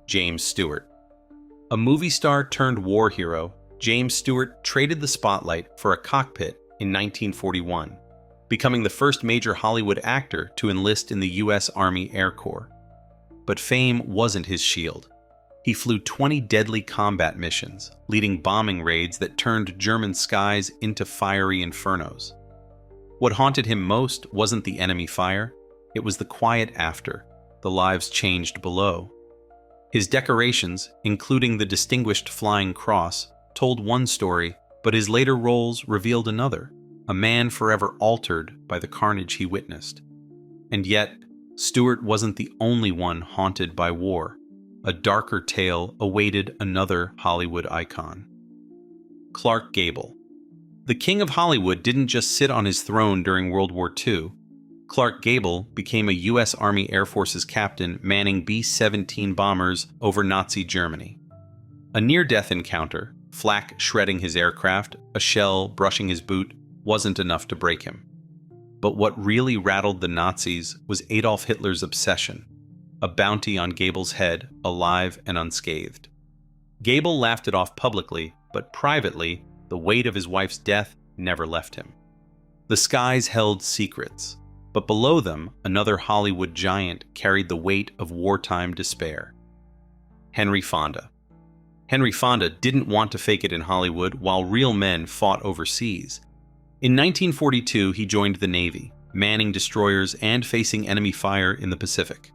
James Stewart. A movie star turned war hero, James Stewart traded the spotlight for a cockpit in 1941, becoming the first major Hollywood actor to enlist in the U.S. Army Air Corps. But fame wasn't his shield. He flew 20 deadly combat missions, leading bombing raids that turned German skies into fiery infernos. What haunted him most wasn't the enemy fire, it was the quiet after, the lives changed below. His decorations, including the Distinguished Flying Cross, told one story, but his later roles revealed another, a man forever altered by the carnage he witnessed. And yet, Stewart wasn't the only one haunted by war. A darker tale awaited another Hollywood icon. Clark Gable. The King of Hollywood didn't just sit on his throne during World War II. Clark Gable became a U.S. Army Air Force's captain manning B-17 bombers over Nazi Germany. A near-death encounter, flak shredding his aircraft, a shell brushing his boot, wasn't enough to break him. But what really rattled the Nazis was Adolf Hitler's obsession, a bounty on Gable's head, alive and unscathed. Gable laughed it off publicly, but privately, the weight of his wife's death never left him. The skies held secrets, but below them, another Hollywood giant carried the weight of wartime despair. Henry Fonda. Henry Fonda didn't want to fake it in Hollywood while real men fought overseas. In 1942, he joined the Navy, manning destroyers and facing enemy fire in the Pacific.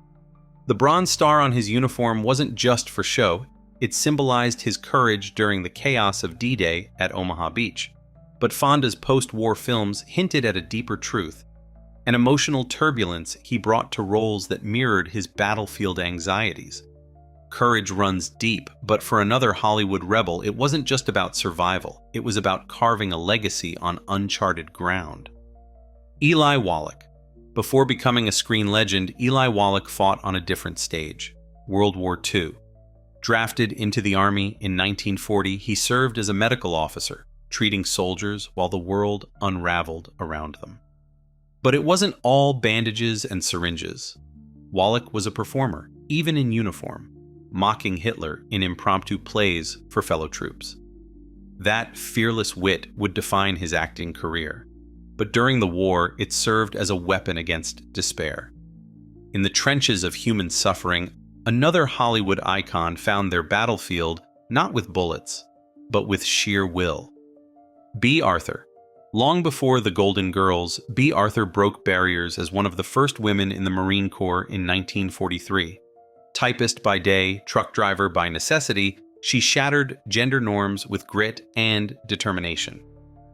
The bronze star on his uniform wasn't just for show, it symbolized his courage during the chaos of D-Day at Omaha Beach. But Fonda's post-war films hinted at a deeper truth, an emotional turbulence he brought to roles that mirrored his battlefield anxieties. Courage runs deep, but for another Hollywood rebel, it wasn't just about survival, it was about carving a legacy on uncharted ground. Eli Wallach. Before becoming a screen legend, Eli Wallach fought on a different stage, World War II. Drafted into the Army in 1940, he served as a medical officer, treating soldiers while the world unraveled around them. But it wasn't all bandages and syringes. Wallach was a performer, even in uniform, mocking Hitler in impromptu plays for fellow troops. That fearless wit would define his acting career. But during the war, it served as a weapon against despair. In the trenches of human suffering, another Hollywood icon found their battlefield not with bullets, but with sheer will. Bea Arthur. Long before the Golden Girls, Bea Arthur broke barriers as one of the first women in the Marine Corps in 1943. Typist by day, truck driver by necessity, she shattered gender norms with grit and determination.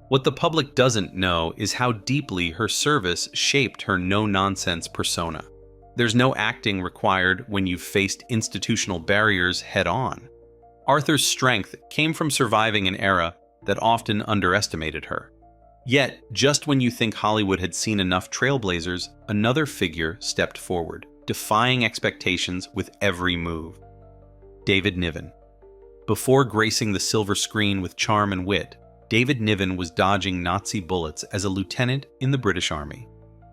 What the public doesn't know is how deeply her service shaped her no-nonsense persona. There's no acting required when you've faced institutional barriers head-on. Arthur's strength came from surviving an era that often underestimated her. Yet, just when you think Hollywood had seen enough trailblazers, another figure stepped forward, defying expectations with every move. David Niven. Before gracing the silver screen with charm and wit, David Niven was dodging Nazi bullets as a lieutenant in the British Army.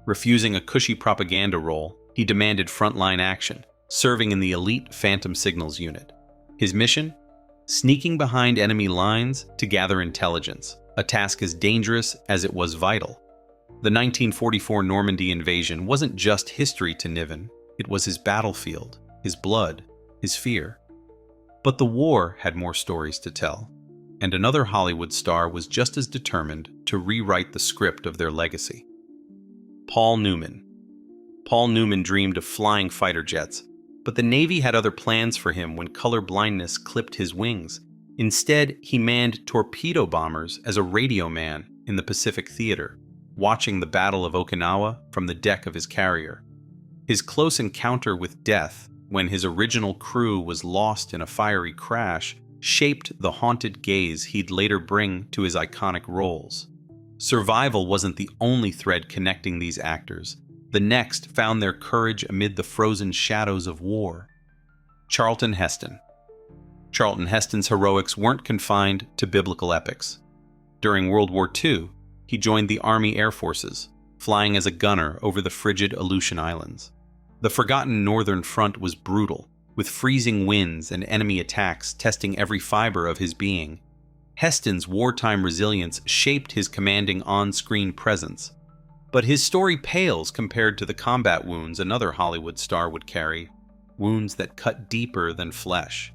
Refusing a cushy propaganda role, he demanded frontline action, serving in the elite Phantom Signals unit. His mission? Sneaking behind enemy lines to gather intelligence, a task as dangerous as it was vital. The 1944 Normandy invasion wasn't just history to Niven, it was his battlefield, his blood, his fear. But the war had more stories to tell. And another Hollywood star was just as determined to rewrite the script of their legacy. Paul Newman. Paul Newman dreamed of flying fighter jets, but the Navy had other plans for him when color blindness clipped his wings. Instead, he manned torpedo bombers as a radio man in the Pacific Theater, watching the Battle of Okinawa from the deck of his carrier. His close encounter with death, when his original crew was lost in a fiery crash, shaped the haunted gaze he'd later bring to his iconic roles. Survival wasn't the only thread connecting these actors. The next found their courage amid the frozen shadows of war. Charlton Heston. Charlton Heston's heroics weren't confined to biblical epics. During World War II, he joined the Army Air Forces, flying as a gunner over the frigid Aleutian Islands. The forgotten Northern Front was brutal, with freezing winds and enemy attacks testing every fiber of his being. Heston's wartime resilience shaped his commanding on-screen presence. But his story pales compared to the combat wounds another Hollywood star would carry, wounds that cut deeper than flesh.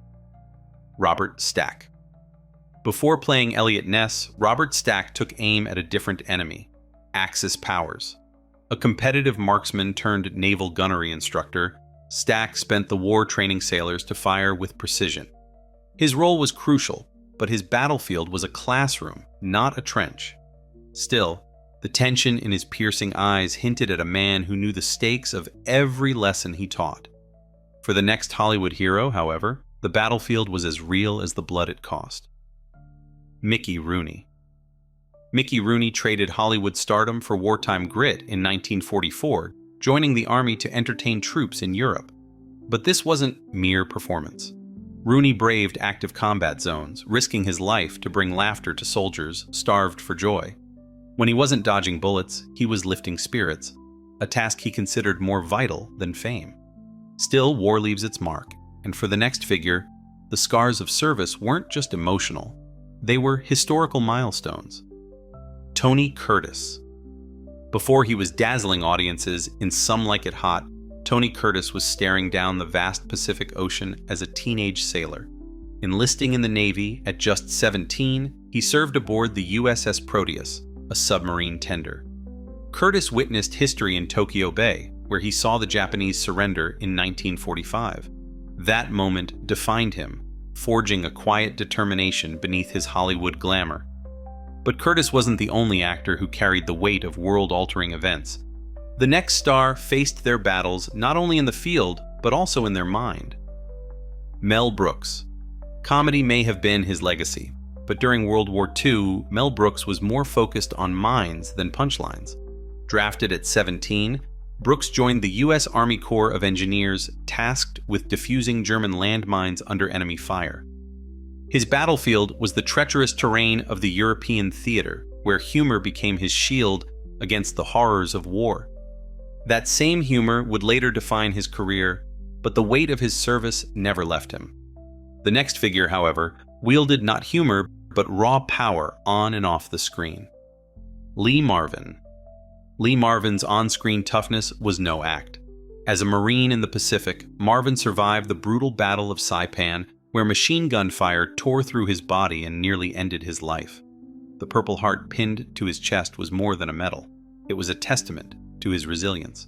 Robert Stack. Before playing Elliot Ness, Robert Stack took aim at a different enemy, Axis powers. A competitive marksman turned naval gunnery instructor, Stack spent the war training sailors to fire with precision. His role was crucial, but his battlefield was a classroom, not a trench. Still, the tension in his piercing eyes hinted at a man who knew the stakes of every lesson he taught. For the next Hollywood hero, however, the battlefield was as real as the blood it cost. Mickey Rooney. Mickey Rooney traded Hollywood stardom for wartime grit in 1944, joining the army to entertain troops in Europe. But this wasn't mere performance. Rooney braved active combat zones, risking his life to bring laughter to soldiers starved for joy. When he wasn't dodging bullets, he was lifting spirits, a task he considered more vital than fame. Still, war leaves its mark, and for the next figure, the scars of service weren't just emotional, they were historical milestones. Tony Curtis. Before he was dazzling audiences in Some Like It Hot, Tony Curtis was staring down the vast Pacific Ocean as a teenage sailor. Enlisting in the Navy at just 17, he served aboard the USS Proteus, a submarine tender. Curtis witnessed history in Tokyo Bay, where he saw the Japanese surrender in 1945. That moment defined him, forging a quiet determination beneath his Hollywood glamour. But Curtis wasn't the only actor who carried the weight of world-altering events. The next star faced their battles not only in the field, but also in their mind. Mel Brooks. Comedy may have been his legacy, but during World War II, Mel Brooks was more focused on minds than punchlines. Drafted at 17, Brooks joined the U.S. Army Corps of Engineers tasked with defusing German landmines under enemy fire. His battlefield was the treacherous terrain of the European theater, where humor became his shield against the horrors of war. That same humor would later define his career, but the weight of his service never left him. The next figure, however, wielded not humor, but raw power on and off the screen. Lee Marvin. Lee Marvin's on-screen toughness was no act. As a Marine in the Pacific, Marvin survived the brutal Battle of Saipan, where machine gun fire tore through his body and nearly ended his life. The Purple Heart pinned to his chest was more than a medal. It was a testament to his resilience.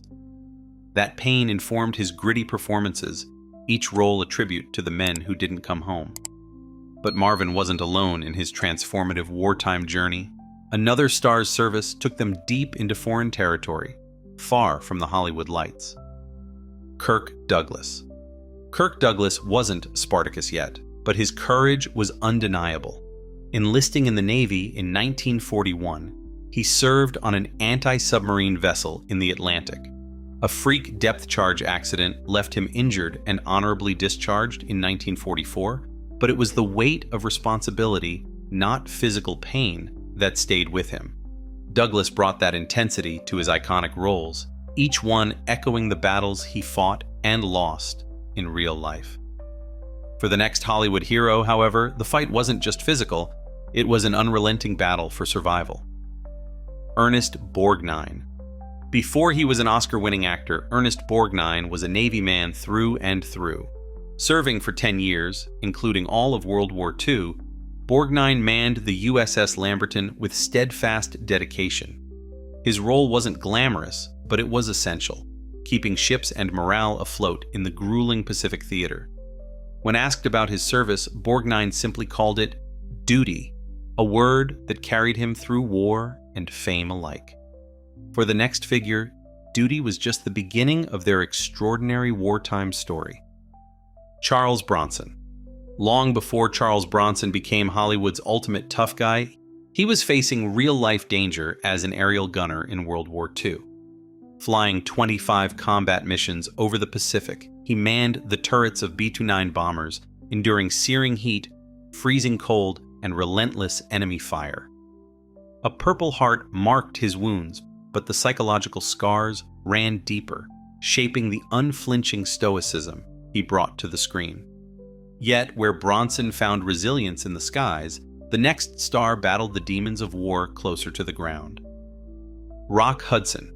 That pain informed his gritty performances, each role a tribute to the men who didn't come home. But Marvin wasn't alone in his transformative wartime journey. Another star's service took them deep into foreign territory, far from the Hollywood lights. Kirk Douglas. Kirk Douglas wasn't Spartacus yet, but his courage was undeniable. Enlisting in the Navy in 1941, he served on an anti-submarine vessel in the Atlantic. A freak depth charge accident left him injured and honorably discharged in 1944, but it was the weight of responsibility, not physical pain, that stayed with him. Douglas brought that intensity to his iconic roles, each one echoing the battles he fought and lost in real life. For the next Hollywood hero, however, the fight wasn't just physical, it was an unrelenting battle for survival. Ernest Borgnine. Before he was an Oscar-winning actor, Ernest Borgnine was a Navy man through and through. Serving for 10 years, including all of World War II, Borgnine manned the USS Lamberton with steadfast dedication. His role wasn't glamorous, but it was essential, keeping ships and morale afloat in the grueling Pacific theater. When asked about his service, Borgnine simply called it duty, a word that carried him through war and fame alike. For the next figure, duty was just the beginning of their extraordinary wartime story. Charles Bronson. Long before Charles Bronson became Hollywood's ultimate tough guy, he was facing real-life danger as an aerial gunner in World War II. Flying 25 combat missions over the Pacific, he manned the turrets of B-29 bombers, enduring searing heat, freezing cold, and relentless enemy fire. A Purple Heart marked his wounds, but the psychological scars ran deeper, shaping the unflinching stoicism he brought to the screen. Yet, where Bronson found resilience in the skies, the next star battled the demons of war closer to the ground. Rock Hudson.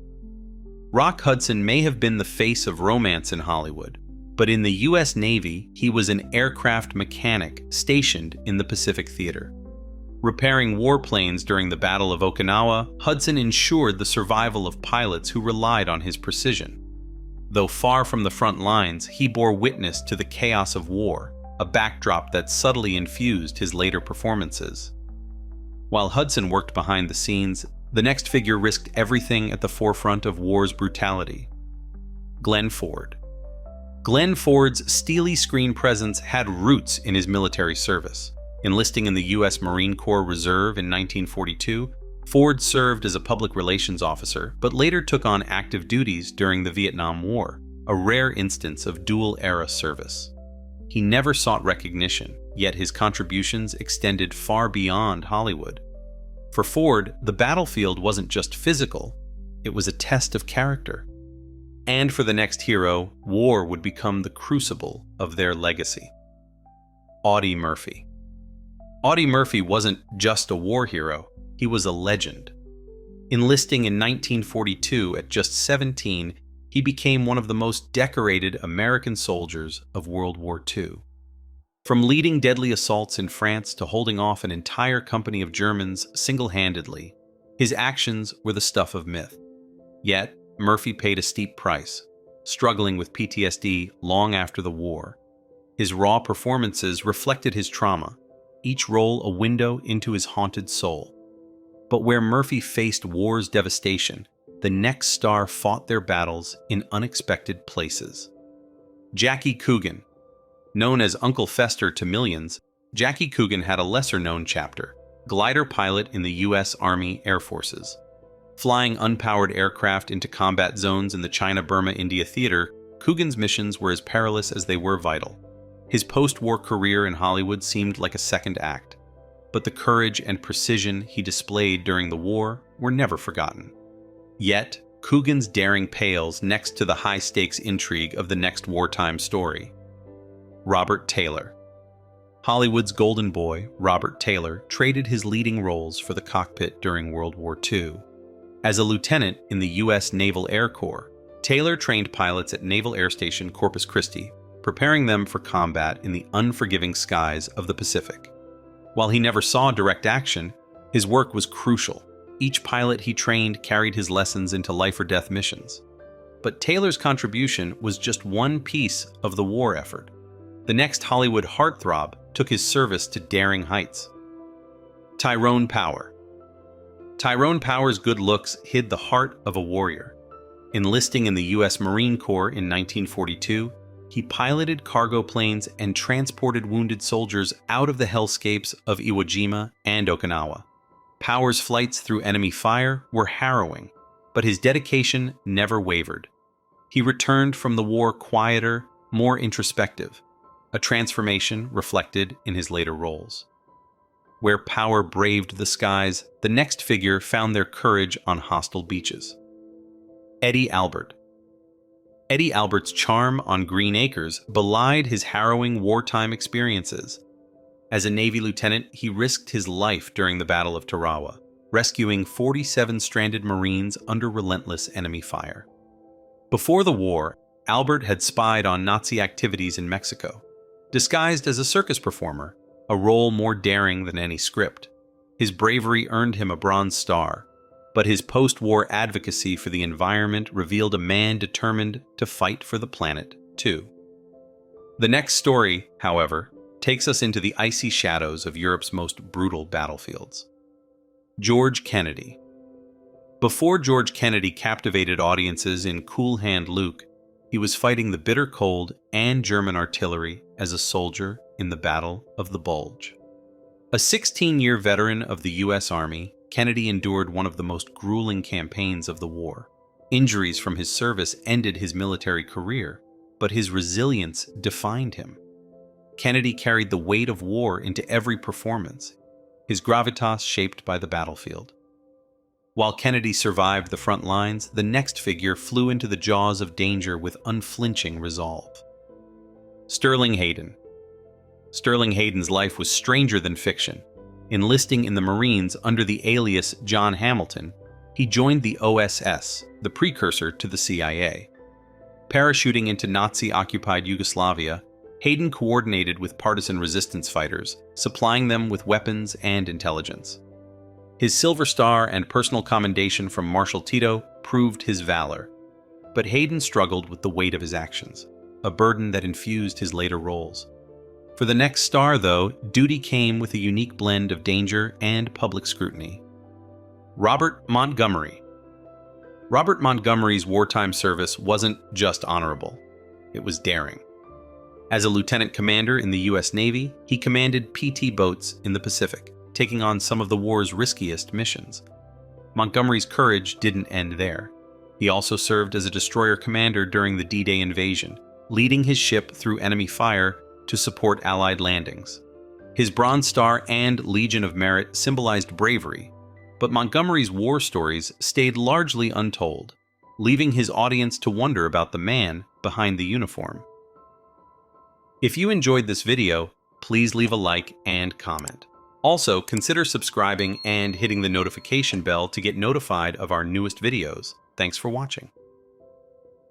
Rock Hudson may have been the face of romance in Hollywood, but in the U.S. Navy, he was an aircraft mechanic stationed in the Pacific Theater. Repairing warplanes during the Battle of Okinawa, Hudson ensured the survival of pilots who relied on his precision. Though far from the front lines, he bore witness to the chaos of war, a backdrop that subtly infused his later performances. While Hudson worked behind the scenes, the next figure risked everything at the forefront of war's brutality. Glenn Ford. Glenn Ford's steely screen presence had roots in his military service. Enlisting in the U.S. Marine Corps Reserve in 1942, Ford served as a public relations officer, but later took on active duties during the Vietnam War, a rare instance of dual-era service. He never sought recognition, yet his contributions extended far beyond Hollywood. For Ford, the battlefield wasn't just physical, it was a test of character. And for the next hero, war would become the crucible of their legacy. Audie Murphy. Audie Murphy wasn't just a war hero, he was a legend. Enlisting in 1942 at just 17, he became one of the most decorated American soldiers of World War II. From leading deadly assaults in France to holding off an entire company of Germans single-handedly, his actions were the stuff of myth. Yet, Murphy paid a steep price, struggling with PTSD long after the war. His raw performances reflected his trauma, each role a window into his haunted soul. But where Murphy faced war's devastation, the next star fought their battles in unexpected places. Jackie Coogan. Known as Uncle Fester to millions, Jackie Coogan had a lesser-known chapter, glider pilot in the U.S. Army Air Forces. Flying unpowered aircraft into combat zones in the China-Burma-India theater, Coogan's missions were as perilous as they were vital. His post-war career in Hollywood seemed like a second act, but the courage and precision he displayed during the war were never forgotten. Yet, Coogan's daring pales next to the high-stakes intrigue of the next wartime story. Robert Taylor. Hollywood's golden boy, Robert Taylor, traded his leading roles for the cockpit during World War II. As a lieutenant in the U.S. Naval Air Corps, Taylor trained pilots at Naval Air Station Corpus Christi, preparing them for combat in the unforgiving skies of the Pacific. While he never saw direct action, his work was crucial. Each pilot he trained carried his lessons into life-or-death missions. But Taylor's contribution was just one piece of the war effort. The next Hollywood heartthrob took his service to daring heights. Tyrone Power. Tyrone Power's good looks hid the heart of a warrior. Enlisting in the U.S. Marine Corps in 1942, he piloted cargo planes and transported wounded soldiers out of the hellscapes of Iwo Jima and Okinawa. Power's flights through enemy fire were harrowing, but his dedication never wavered. He returned from the war quieter, more introspective, a transformation reflected in his later roles. Where Power braved the skies, the next figure found their courage on hostile beaches. Eddie Albert. Eddie Albert's charm on Green Acres belied his harrowing wartime experiences. As a Navy lieutenant, he risked his life during the Battle of Tarawa, rescuing 47 stranded Marines under relentless enemy fire. Before the war, Albert had spied on Nazi activities in Mexico. Disguised as a circus performer, a role more daring than any script, his bravery earned him a Bronze Star, but his post-war advocacy for the environment revealed a man determined to fight for the planet, too. The next story, however, takes us into the icy shadows of Europe's most brutal battlefields. George Kennedy. Before George Kennedy captivated audiences in Cool Hand Luke, he was fighting the bitter cold and German artillery as a soldier in the Battle of the Bulge. A 16-year veteran of the U.S. Army, Kennedy endured one of the most grueling campaigns of the war. Injuries from his service ended his military career, but his resilience defined him. Kennedy carried the weight of war into every performance, his gravitas shaped by the battlefield. While Kennedy survived the front lines, the next figure flew into the jaws of danger with unflinching resolve. Sterling Hayden. Sterling Hayden's life was stranger than fiction. Enlisting in the Marines under the alias John Hamilton, he joined the OSS, the precursor to the CIA. Parachuting into Nazi-occupied Yugoslavia, Hayden coordinated with partisan resistance fighters, supplying them with weapons and intelligence. His Silver Star and personal commendation from Marshal Tito proved his valor. But Hayden struggled with the weight of his actions, a burden that infused his later roles. For the next star, though, duty came with a unique blend of danger and public scrutiny. Robert Montgomery. Robert Montgomery's wartime service wasn't just honorable, it was daring. As a lieutenant commander in the U.S. Navy, he commanded PT boats in the Pacific, taking on some of the war's riskiest missions. Montgomery's courage didn't end there. He also served as a destroyer commander during the D-Day invasion, leading his ship through enemy fire to support Allied landings. His Bronze Star and Legion of Merit symbolized bravery, but Montgomery's war stories stayed largely untold, leaving his audience to wonder about the man behind the uniform. If you enjoyed this video, please leave a like and comment. Also, consider subscribing and hitting the notification bell to get notified of our newest videos. Thanks for watching.